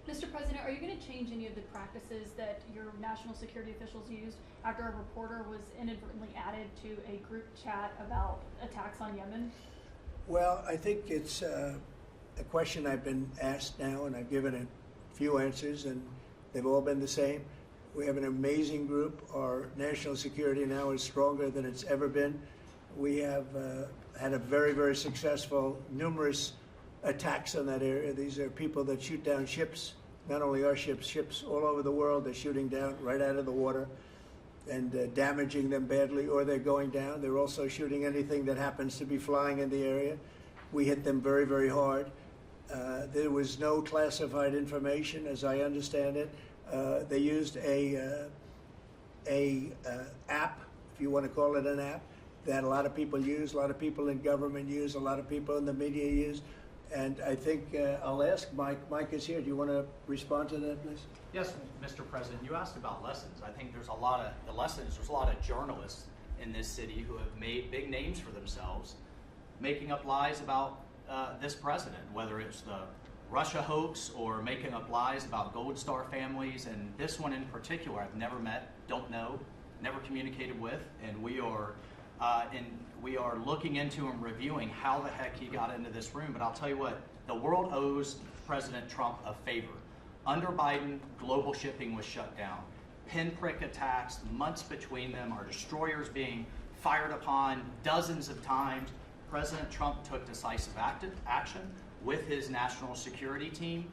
Mr. President, are you going to change any of the practices that your national security officials used after a reporter was inadvertently added to a group chat about attacks on Yemen? Well, I think it's a question I've been asked now, and I've given a few answers, and they've all been the same. We have an amazing group. Our national security now is stronger than it's ever been. We have had a very, very successful, numerous attacks on that area. These are people that shoot down ships, not only our ships, ships all over the world. They're shooting down right out of the water and damaging them badly, or they're going down. They're also shooting anything that happens to be flying in the area. We hit them very, very hard. There was no classified information, as I understand it. They used a app, if you want to call it an app, that a lot of people use, a lot of people in government use, a lot of people in the media use. And I think I'll ask Mike. Mike is here. Do you want to respond to that, please? Yes, Mr. President. You asked about lessons. I think there's a lot of journalists in this city who have made big names for themselves, making up lies about this president, whether it's the Russia hoax or making up lies about Gold Star families. And this one in particular, I've never met, don't know, never communicated with, and we are looking into and reviewing how the heck he got into this room. But I'll tell you what, the world owes President Trump a favor. Under Biden, global shipping was shut down. Pinprick attacks, months between them, our destroyers being fired upon dozens of times. President Trump took decisive action with his national security team,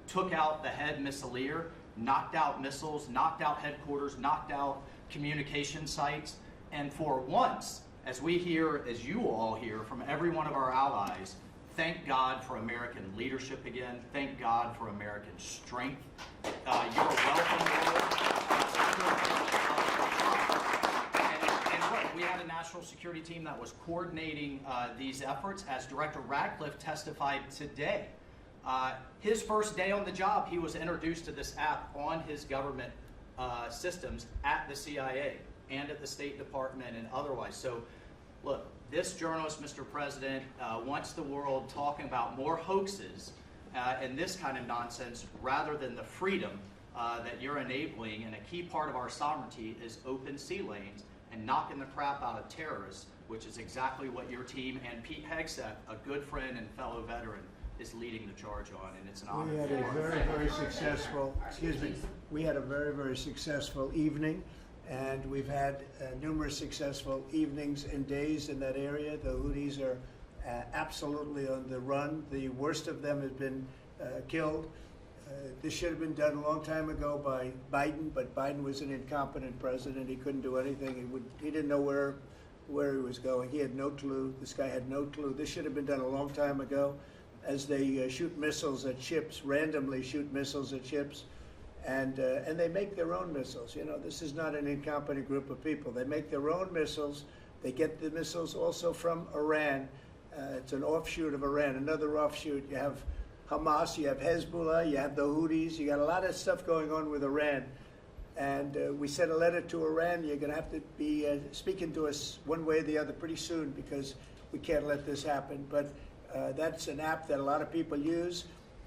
took out the head missileer, knocked out missiles, knocked out headquarters, knocked out communication sites. And for once, as we hear, as you all hear from every one of our allies, thank God for American leadership again. Thank God for American strength. You're welcome, and look, we had a national security team that was coordinating these efforts. As Director Ratcliffe testified today, his first day on the job, he was introduced to this app on his government systems at the CIA and at the State Department and otherwise. So, look, this journalist, Mr. President, wants the world talking about more hoaxes and this kind of nonsense rather than the freedom that you're enabling. And a key part of our sovereignty is open sea lanes and knocking the crap out of terrorists, which is exactly what your team and Pete Hegseth, a good friend and fellow veteran, is leading the charge on, and it's an honor. We had a very, very successful, we had a very, very successful evening. And we've had numerous successful evenings and days in that area. The Houthis are absolutely on the run. The worst of them has been killed. This should have been done a long time ago by Biden, but Biden was an incompetent president. He couldn't do anything. He didn't know where he was going. He had no clue. This guy had no clue. This should have been done a long time ago. As they shoot missiles at ships, randomly shoot missiles at ships. And they make their own missiles. You know, this is not an incompetent group of people. They make their own missiles. They get the missiles also from Iran. It's an offshoot of Iran, another offshoot. You have Hamas, you have Hezbollah, you have the Houthis. You got a lot of stuff going on with Iran. And we sent a letter to Iran. You're going to have to be speaking to us one way or the other pretty soon because we can't let this happen. But that's an app that a lot of people use.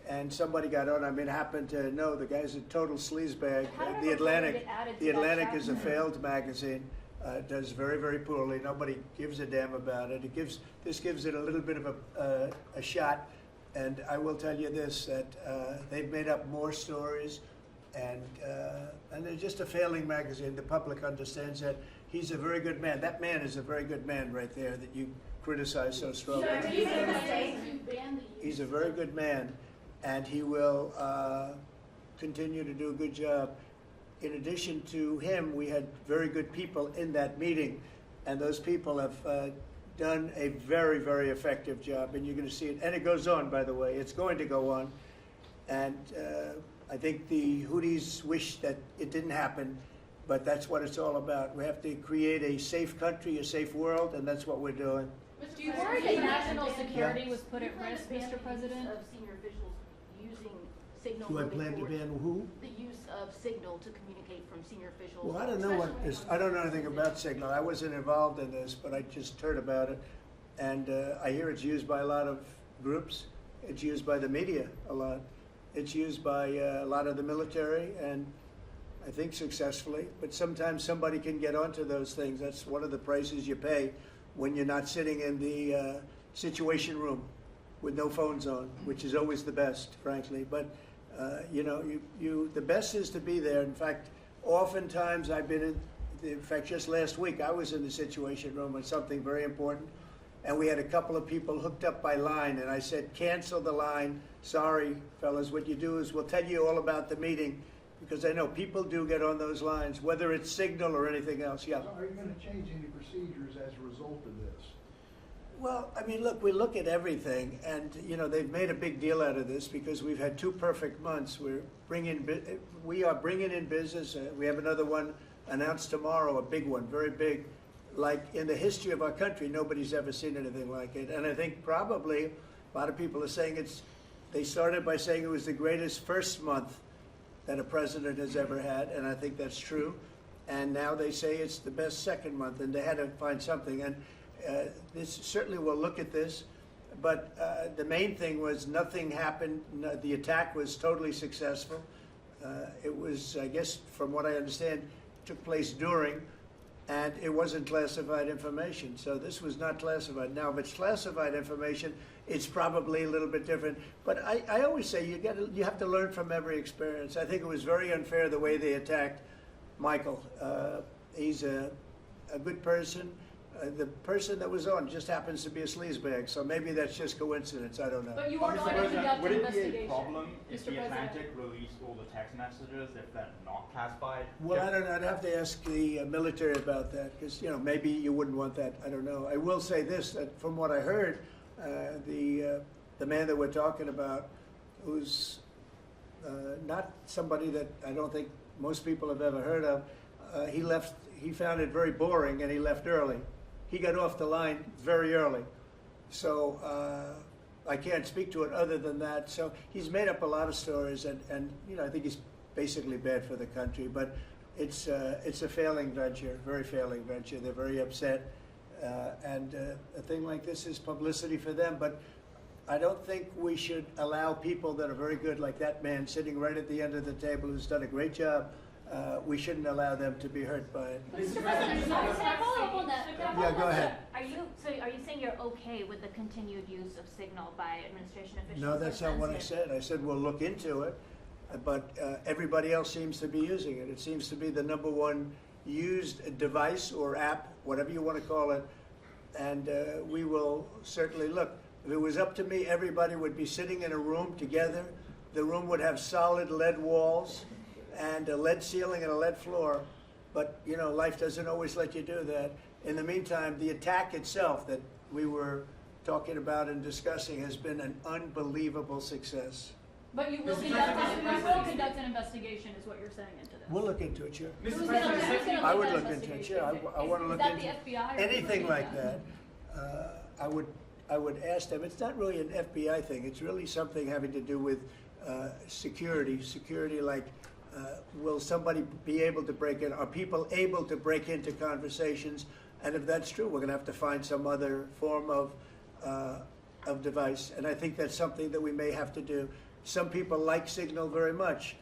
And somebody got on. I mean, happened to know the guy's a total sleazebag. The Atlantic is a failed magazine. Does very, very poorly. Nobody gives a damn about it. This gives it a little bit of a shot. And I will tell you this: that they've made up more stories, and they're just a failing magazine. The public understands that. He's a very good man. That man is a very good man right there that you criticize so strongly. He's a very good man. And he will continue to do a good job. In addition to him, we had very good people in that meeting, and those people have done a very, very effective job, and you're going to see it. And it goes on, by the way. It's going to go on. And I think the Houthis wish that it didn't happen, but that's what it's all about. We have to create a safe country, a safe world, and that's what we're doing. Do you worry that national security was put at risk, Mr. President? Of senior officials using signal. Do I plan to ban who? The use of signal to communicate from senior officials. Well, I don't know what this. I don't know anything about Signal. I wasn't involved in this, but I just heard about it, and I hear it's used by a lot of groups. It's used by the media a lot. It's used by a lot of the military, and I think successfully. But sometimes somebody can get onto those things. That's one of the prices you pay when you're not sitting in the situation room with no phones on, which is always the best, frankly. But you know, the best is to be there. In fact, oftentimes I've been in fact, just last week I was in the situation room on something very important, and we had a couple of people hooked up by line, and I said, cancel the line. Sorry, fellas, what you do is we'll tell you all about the meeting, because I know people do get on those lines, whether it's Signal or anything else. Yeah. So are you going to change any procedures as a result of this? Well, I mean, look, we look at everything, and you know they've made a big deal out of this because we've had 2 perfect months. We are bringing in business. We have another one announced tomorrow, a big one, very big. Like in the history of our country, nobody's ever seen anything like it. And I think probably a lot of people are saying they started by saying it was the greatest first month that a president has ever had, and I think that's true. And now they say it's the best second month, and they had to find something. And this certainly will look at this, but the main thing was nothing happened. The attack was totally successful. It was, I guess, from what I understand, took place during, and it wasn't classified information. So this was not classified. Now, if it's classified information, it's probably a little bit different. But I always say you have to learn from every experience. I think it was very unfair the way they attacked Michael. He's a good person. The person that was on just happens to be a sleazebag, so maybe that's just coincidence. I don't know. But you are Mr. going to President, conduct would an it be a investigation. problem if Mr. the President. Atlantic released all the text messages if they're not classified? Well, I don't know. I'd have to ask the military about that because, you know, maybe you wouldn't want that. I don't know. I will say this, that from what I heard, the man that we're talking about, who's not somebody that I don't think most people have ever heard of, he found it very boring and he left early. He got off the line very early. So I can't speak to it other than that. So he's made up a lot of stories, and you know, I think he's basically bad for the country. But it's a failing venture, very failing venture. They're very upset, and a thing like this is publicity for them. But I don't think we should allow people that are very good, like that man sitting right at the end of the table, who's done a great job. We shouldn't allow them to be hurt by it. Mr. President, can I follow up on that? Yeah, go ahead. Are you saying you're okay with the continued use of Signal by administration officials? No, that's not what I sensitive? said. I said we'll look into it, but everybody else seems to be using it. It seems to be the #1 used device or app, whatever you want to call it, and we will certainly look. If it was up to me, everybody would be sitting in a room together. The room would have solid lead walls and a lead ceiling and a lead floor, but you know, life doesn't always let you do that. In the meantime, the attack itself that we were talking about and discussing has been an unbelievable success. But you will Mr. conduct an investigation, is what you're saying into this. We'll look into it, sure. Who's Mr. gonna- President, who's gonna I lead would that look into it, investigation? sure. I want to Is look that into the FBI or anything who's like leading that. I would ask them. It's not really an FBI thing. It's really something having to do with security. Security, like, will somebody be able to break in? Are people able to break into conversations? And if that's true, we're going to have to find some other form of device. And I think that's something that we may have to do. Some people like Signal very much.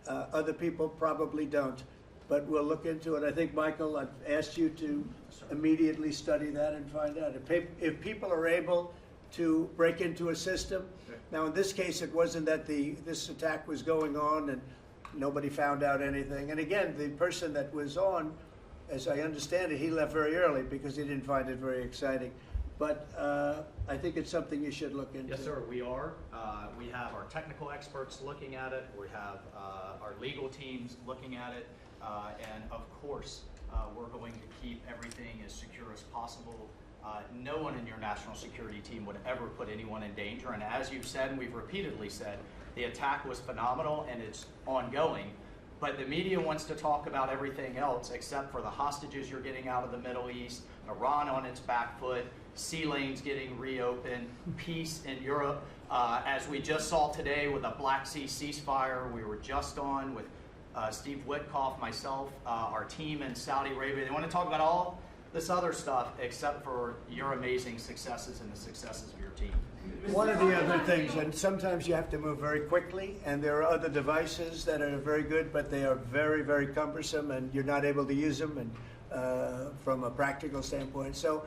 Other people probably don't. But we'll look into it. I think, Michael, I've asked you to immediately study that and find out. If people are able to break into a system, now in this case it wasn't that this attack was going on and nobody found out anything. And again, the person that was on, as I understand it, he left very early because he didn't find it very exciting. But I think it's something you should look into. Yes, sir, we are. We have our technical experts looking at it. We have our legal teams looking at it. And of course, we're going to keep everything as secure as possible. No one in your national security team would ever put anyone in danger. And as you've said, and we've repeatedly said, the attack was phenomenal and it's ongoing. But the media wants to talk about everything else except for the hostages you're getting out of the Middle East, Iran on its back foot, sea lanes getting reopened, peace in Europe. As we just saw today with the Black Sea ceasefire, we were just on with Steve Witkoff, myself, our team in Saudi Arabia. They want to talk about all this other stuff except for your amazing successes and the successes of your team. One of the other things, and sometimes you have to move very quickly, and there are other devices that are very good, but they are very, very cumbersome, and you're not able to use them, and from a practical standpoint. So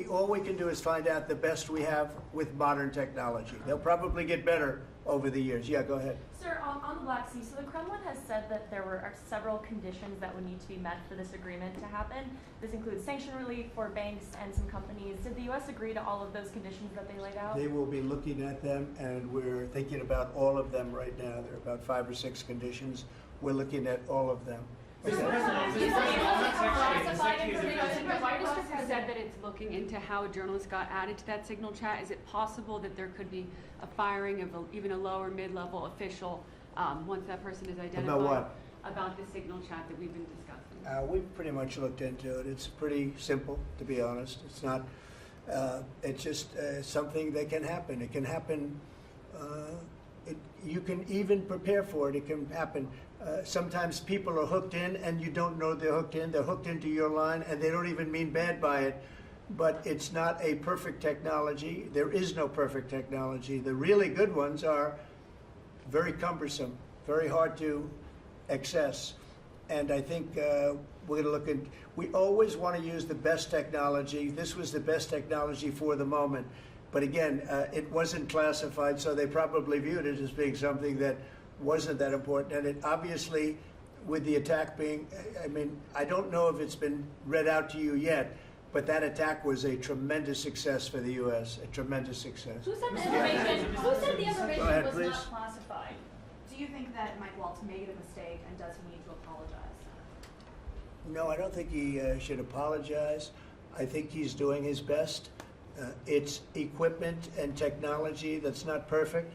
all we can do is find out the best we have with modern technology. They'll probably get better over the years. Yeah, go ahead. Sir, on the Black Sea, so the Kremlin has said that there are several conditions that would need to be met for this agreement to happen. This includes sanction relief for banks and some companies. Did the U.S. agree to all of those conditions that they laid out? They will be looking at them, and we're thinking about all of them right now. There are about 5 or 6 conditions. We're looking at all of them. The White House has said that it's looking into how a journalist got added to that Signal chat. Is it possible that there could be a firing of even a lower mid-level official once that person is identified? About what? About the Signal chat that we've been discussing. We've pretty much looked into it. It's pretty simple, to be honest. It's not. It's just something that can happen. It can happen. You can even prepare for it. It can happen. Sometimes people are hooked in, and you don't know they're hooked in. They're hooked into your line, and they don't even mean bad by it. But it's not a perfect technology. There is no perfect technology. The really good ones are very cumbersome, very hard to access. And I think we're going to look at, we always want to use the best technology. This was the best technology for the moment. But again, it wasn't classified, so they probably viewed it as being something that wasn't that important. And it obviously, with the attack being, I mean, I don't know if it's been read out to you yet, but that attack was a tremendous success for the U.S., a tremendous success. Who said the information, Go ahead, was please. not classified? Do you think that Mike Waltz made a mistake, and does he need to apologize? No, I don't think he should apologize. I think he's doing his best. It's equipment and technology that's not perfect,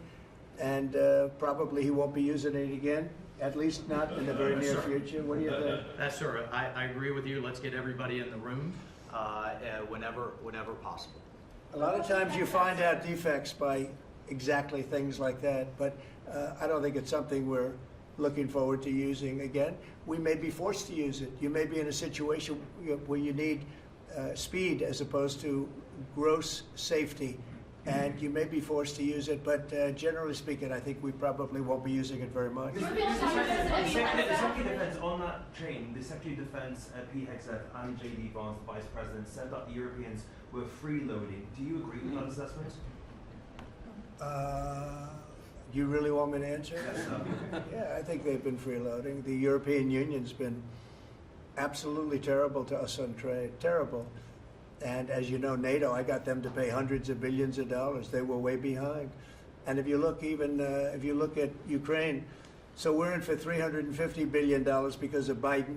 and probably he won't be using it again, at least not in the very near future. What do you think? That's sir. I agree with you. Let's get everybody in the room whenever possible. A lot of times you find out defects by exactly things like that, but I don't think it's something we're looking forward to using again. We may be forced to use it. You may be in a situation where you need speed as opposed to gross safety, and you may be forced to use it, but generally speaking, I think we probably won't be using it very much. The Secretary of Defense, on that train, the Secretary of Defense, Pete Hegseth, and J.D. Vance, the Vice President, said that the Europeans were freeloading. Do you agree with that assessment? Do you really want me to answer? Yes, sir. Yeah, I think they've been freeloading. The European Union's been absolutely terrible to us on trade, terrible. And as you know, NATO, I got them to pay hundreds of billions of dollars. They were way behind. And if you look if you look at Ukraine, so we're in for $350 billion because of Biden.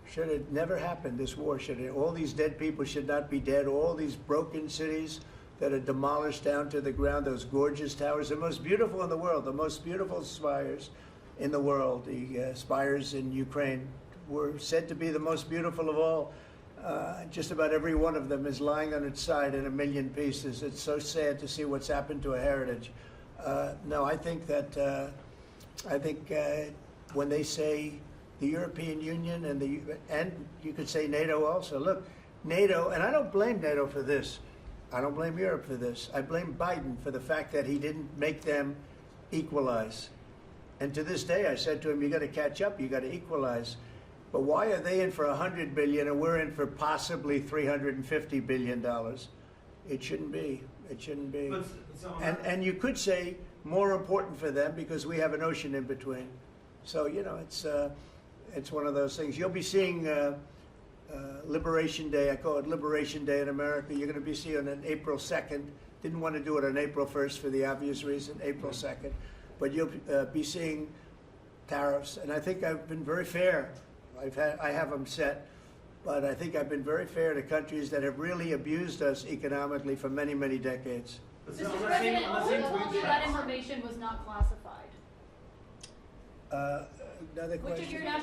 Should have never happened, this war. All these dead people should not be dead. All these broken cities that are demolished down to the ground, those gorgeous towers, the most beautiful in the world, the most beautiful spires in the world. The spires in Ukraine were said to be the most beautiful of all. Just about every one of them is lying on its side in a million pieces. It's so sad to see what's happened to a heritage. No, I think that when they say the European Union and you could say NATO also. Look, NATO, and I don't blame NATO for this. I don't blame Europe for this. I blame Biden for the fact that he didn't make them equalize. And to this day, I said to him, you got to catch up, you got to equalize. But why are they in for $100 billion and we're in for possibly $350 billion? It shouldn't be. It shouldn't be. And you could say more important for them because we have an ocean in between. So, you know, it's one of those things. You'll be seeing Liberation Day. I call it Liberation Day in America. You're going to be seeing it on April 2nd. Didn't want to do it on April 1st for the obvious reason, April 2nd. But you'll be seeing tariffs. And I think I've been very fair. I have them set, but I think I've been very fair to countries that have really abused us economically for many, many decades. Mr. President, who told you that information was not classified? Another Which of question? your national